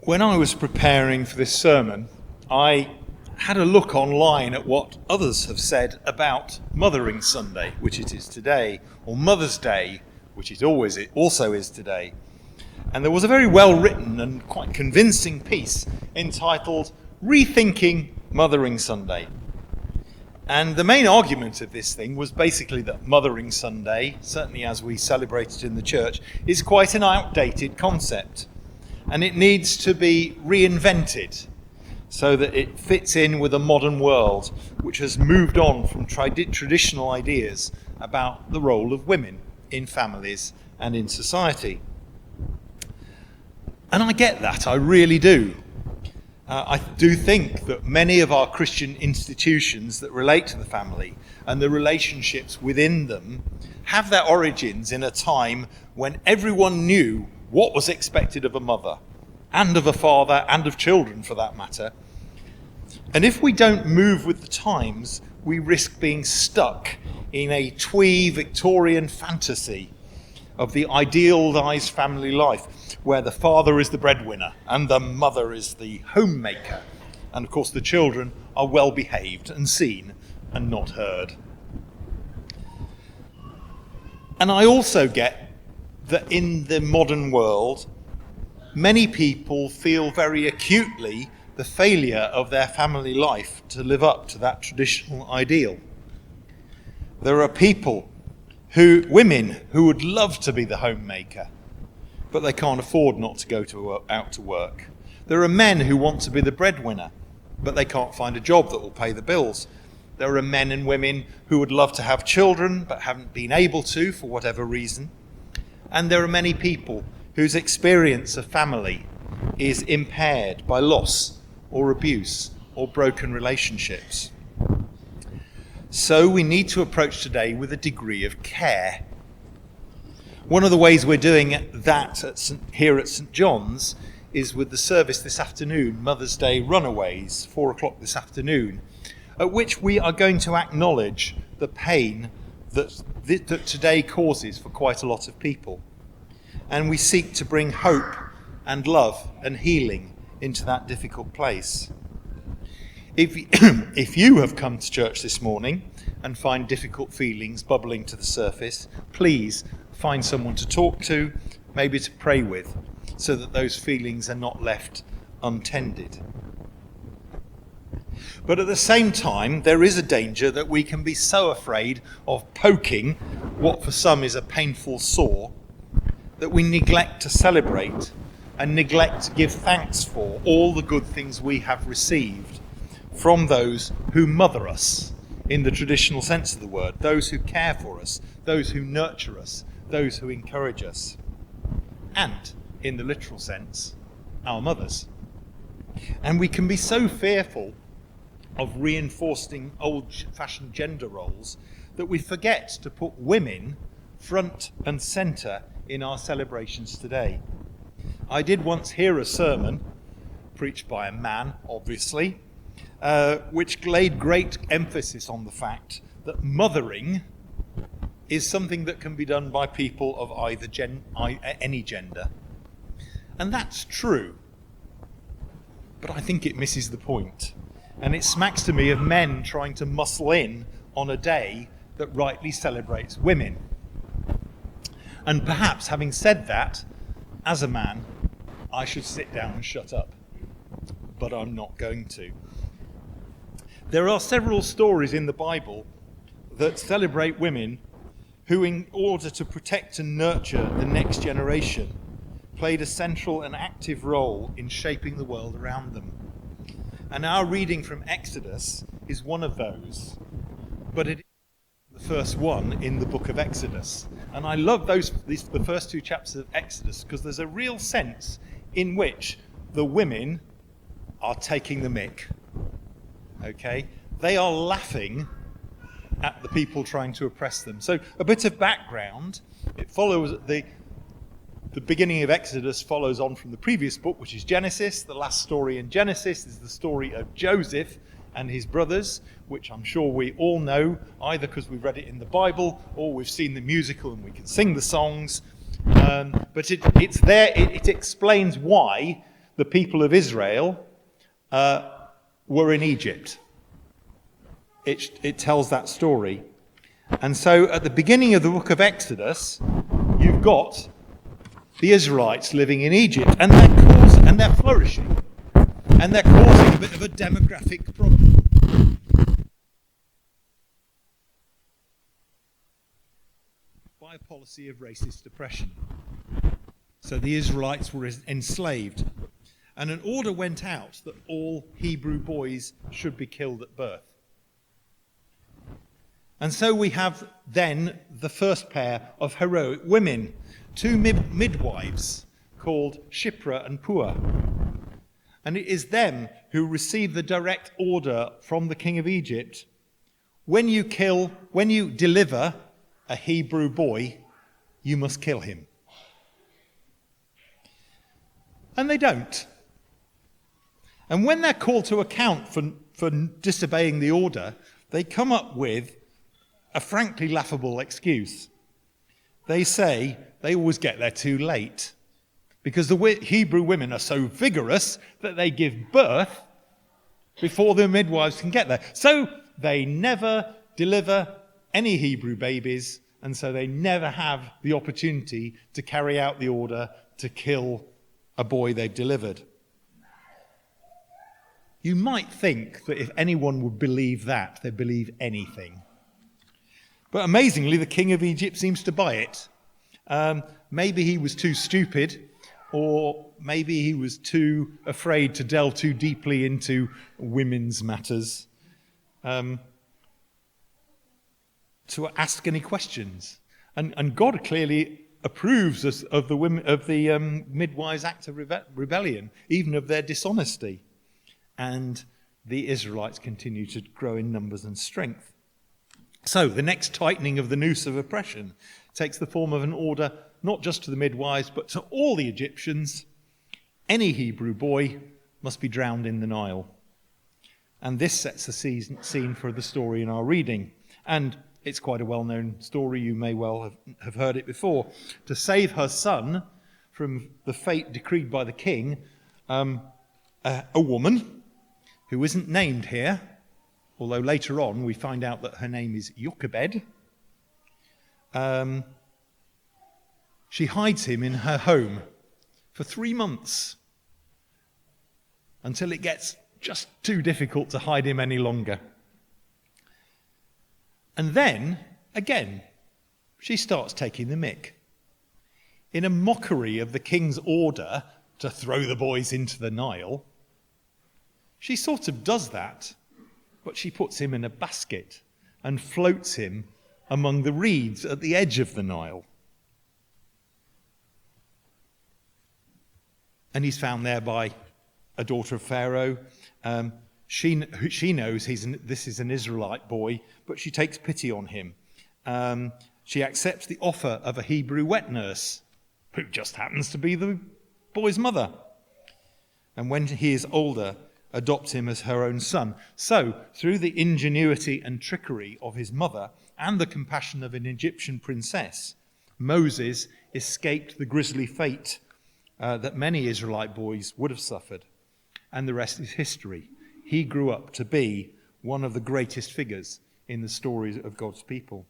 When I was preparing for this sermon, I had a look online at what others have said about Mothering Sunday, which it is today, or Mother's Day, which it also is today. And there was a very well-written and quite convincing piece entitled Rethinking Mothering Sunday. And the main argument of this thing was basically that Mothering Sunday, certainly as we celebrate it in the church, is quite an outdated concept. And it needs to be reinvented so that it fits in with a modern world which has moved on from traditional ideas about the role of women in families and in society. And I get that, I really do. I do think that many of our Christian institutions that relate to the family and the relationships within them have their origins in a time when everyone knew what was expected of a mother and of a father and of children for that matter. And if we don't move with the times, we risk being stuck in a twee Victorian fantasy of the idealised family life where the father is the breadwinner and the mother is the homemaker. And of course the children are well behaved and seen and not heard. And I also get that in the modern world, many people feel very acutely the failure of their family life to live up to that traditional ideal. There are women who would love to be the homemaker, but they can't afford not to go out to work. There are men who want to be the breadwinner, but they can't find a job that will pay the bills. There are men and women who would love to have children, but haven't been able to for whatever reason. And there are many people whose experience of family is impaired by loss or abuse or broken relationships. So we need to approach today with a degree of care. One of the ways we're doing that here at St. John's is with the service this afternoon, Mother's Day Runaways, 4:00 this afternoon, at which we are going to acknowledge the pain that today causes for quite a lot of people. And we seek to bring hope and love and healing into that difficult place. If you have come to church this morning and find difficult feelings bubbling to the surface, please find someone to talk to, maybe to pray with, so that those feelings are not left untended. But at the same time, there is a danger that we can be so afraid of poking what for some is a painful sore that we neglect to celebrate and neglect to give thanks for all the good things we have received from those who mother us in the traditional sense of the word, those who care for us, those who nurture us, those who encourage us, and in the literal sense, our mothers. And we can be so fearful of reinforcing old-fashioned gender roles that we forget to put women front and centre in our celebrations today. I did once hear a sermon, preached by a man, obviously, which laid great emphasis on the fact that mothering is something that can be done by people of any gender. And that's true, but I think it misses the point. And it smacks to me of men trying to muscle in on a day that rightly celebrates women. And perhaps having said that, as a man, I should sit down and shut up. But I'm not going to. There are several stories in the Bible that celebrate women who, in order to protect and nurture the next generation, played a central and active role in shaping the world around them. And our reading from Exodus is one of those, but it is the first one in the book of Exodus. And I love the first two chapters of Exodus because there's a real sense in which the women are taking the mick. Okay? They are laughing at the people trying to oppress them. So a bit of background. It follows the beginning of Exodus follows on from the previous book, which is Genesis. The last story in Genesis is the story of Joseph and his brothers, which I'm sure we all know, either because we've read it in the Bible or we've seen the musical and we can sing the songs. But it's there. It explains why the people of Israel were in Egypt. It tells that story. And so at the beginning of the book of Exodus, you've got the Israelites living in Egypt, and they're flourishing, and they're causing a bit of a demographic problem. By a policy of racist oppression. So the Israelites were enslaved, and an order went out that all Hebrew boys should be killed at birth. And so we have then the first pair of heroic women, two midwives called Shiphrah and Puah. And it is them who receive the direct order from the king of Egypt: when you deliver a Hebrew boy, you must kill him. And they don't. And when they're called to account for disobeying the order, they come up with a frankly laughable excuse. They say they always get there too late because the Hebrew women are so vigorous that they give birth before the midwives can get there. So they never deliver any Hebrew babies, and so they never have the opportunity to carry out the order to kill a boy they've delivered. You might think that if anyone would believe that, they'd believe anything. But amazingly, the king of Egypt seems to buy it. Maybe he was too stupid, or maybe he was too afraid to delve too deeply into women's matters to ask any questions. And God clearly approves of the midwives' act of rebellion, even of their dishonesty. And the Israelites continue to grow in numbers and strength. So the next tightening of the noose of oppression takes the form of an order not just to the midwives, but to all the Egyptians: any Hebrew boy must be drowned in the Nile. And this sets the scene for the story in our reading. And it's quite a well-known story. You may well have heard it before. To save her son from the fate decreed by the king, a woman who isn't named here, although later on we find out that her name is Jochebed, she hides him in her home for 3 months until it gets just too difficult to hide him any longer. And then, again, she starts taking the mick. In a mockery of the king's order to throw the boys into the Nile, she sort of does that, but she puts him in a basket and floats him among the reeds at the edge of the Nile. And he's found there by a daughter of Pharaoh. She knows this is an Israelite boy, but she takes pity on him. She accepts the offer of a Hebrew wet nurse, who just happens to be the boy's mother. And when he is older, adopts him as her own son. So, through the ingenuity and trickery of his mother and the compassion of an Egyptian princess, Moses escaped the grisly fate that many Israelite boys would have suffered. And the rest is history. He grew up to be one of the greatest figures in the stories of God's people.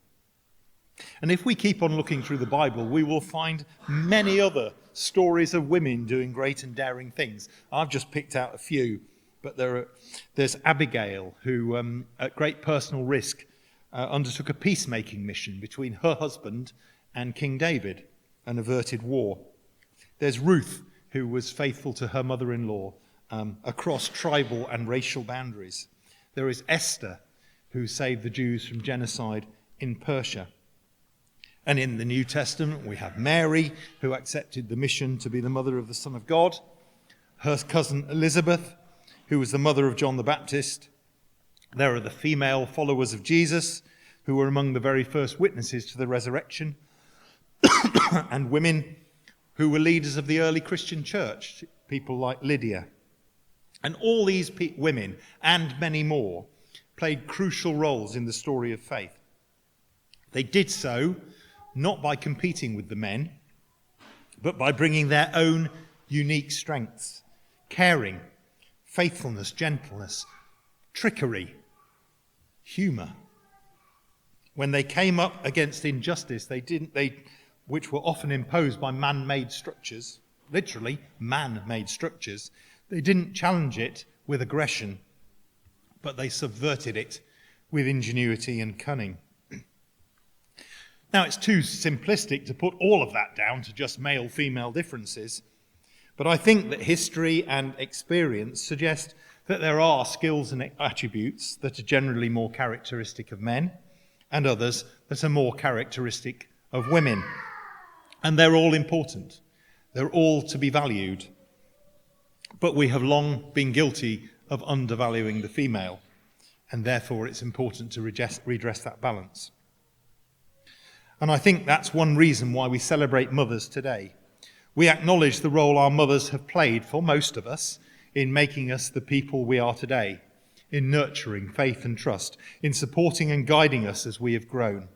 And if we keep on looking through the Bible, we will find many other stories of women doing great and daring things. I've just picked out a few, but there's Abigail, who, at great personal risk, undertook a peacemaking mission between her husband and King David and averted war. There's Ruth, who was faithful to her mother-in-law across tribal and racial boundaries. There is Esther, who saved the Jews from genocide in Persia. And in the New Testament, we have Mary, who accepted the mission to be the mother of the Son of God. Her cousin Elizabeth, who was the mother of John the Baptist. There are the female followers of Jesus, who were among the very first witnesses to the resurrection. And women who were leaders of the early Christian church, people like Lydia. And all these women, and many more, played crucial roles in the story of faith. They did so not by competing with the men, but by bringing their own unique strengths, caring, faithfulness, gentleness, trickery, humour. When they came up against injustice, which were often imposed by man-made structures, literally man-made structures, they didn't challenge it with aggression, but they subverted it with ingenuity and cunning. Now, it's too simplistic to put all of that down to just male-female differences, but I think that history and experience suggest that there are skills and attributes that are generally more characteristic of men, and others that are more characteristic of women. And they're all important. They're all to be valued. But we have long been guilty of undervaluing the female, and therefore it's important to redress that balance. And I think that's one reason why we celebrate mothers today. We acknowledge the role our mothers have played for most of us in making us the people we are today, in nurturing faith and trust, in supporting and guiding us as we have grown,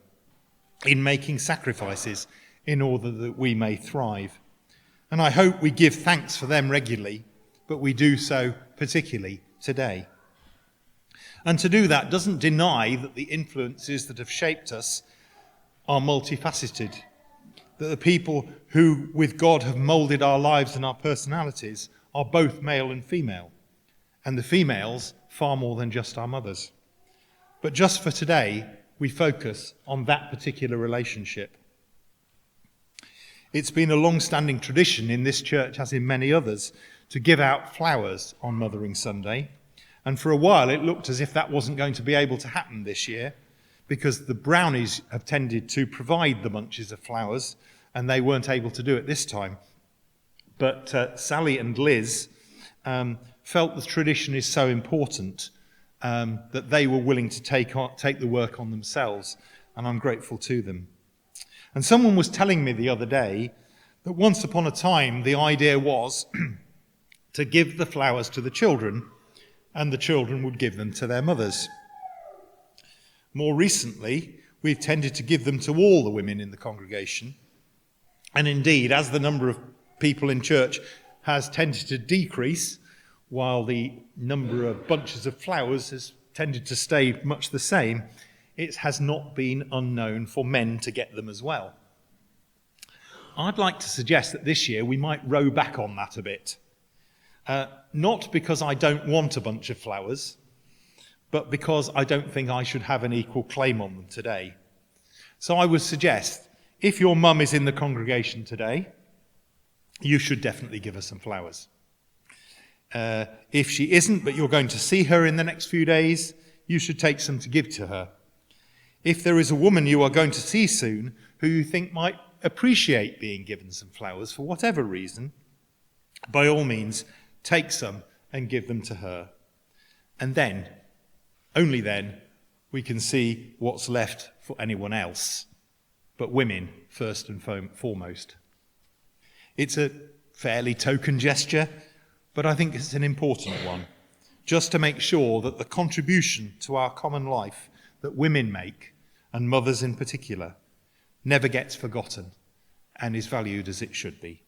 in making sacrifices in order that we may thrive. And I hope we give thanks for them regularly, but we do so particularly today. And to do that doesn't deny that the influences that have shaped us are multifaceted, that the people who with God have moulded our lives and our personalities are both male and female, and the females far more than just our mothers. But just for today, we focus on that particular relationship. It's been a long-standing tradition in this church, as in many others, to give out flowers on Mothering Sunday, and for a while it looked as if that wasn't going to be able to happen this year, because the brownies have tended to provide the bunches of flowers, and they weren't able to do it this time. But Sally and Liz felt the tradition is so important that they were willing to take the work on themselves, and I'm grateful to them. And someone was telling me the other day that once upon a time the idea was to give the flowers to the children, and the children would give them to their mothers. More recently, we've tended to give them to all the women in the congregation, and indeed, as the number of people in church has tended to decrease, while the number of bunches of flowers has tended to stay much the same, it has not been unknown for men to get them as well. I'd like to suggest that this year we might row back on that a bit. Not because I don't want a bunch of flowers, but because I don't think I should have an equal claim on them today. So I would suggest, if your mum is in the congregation today, you should definitely give her some flowers. If she isn't, but you're going to see her in the next few days, you should take some to give to her. If there is a woman you are going to see soon who you think might appreciate being given some flowers for whatever reason, by all means, take some and give them to her. And then, only then, we can see what's left for anyone else, but women first and foremost. It's a fairly token gesture, but I think it's an important one, just to make sure that the contribution to our common life that women make, and mothers in particular, never gets forgotten and is valued as it should be.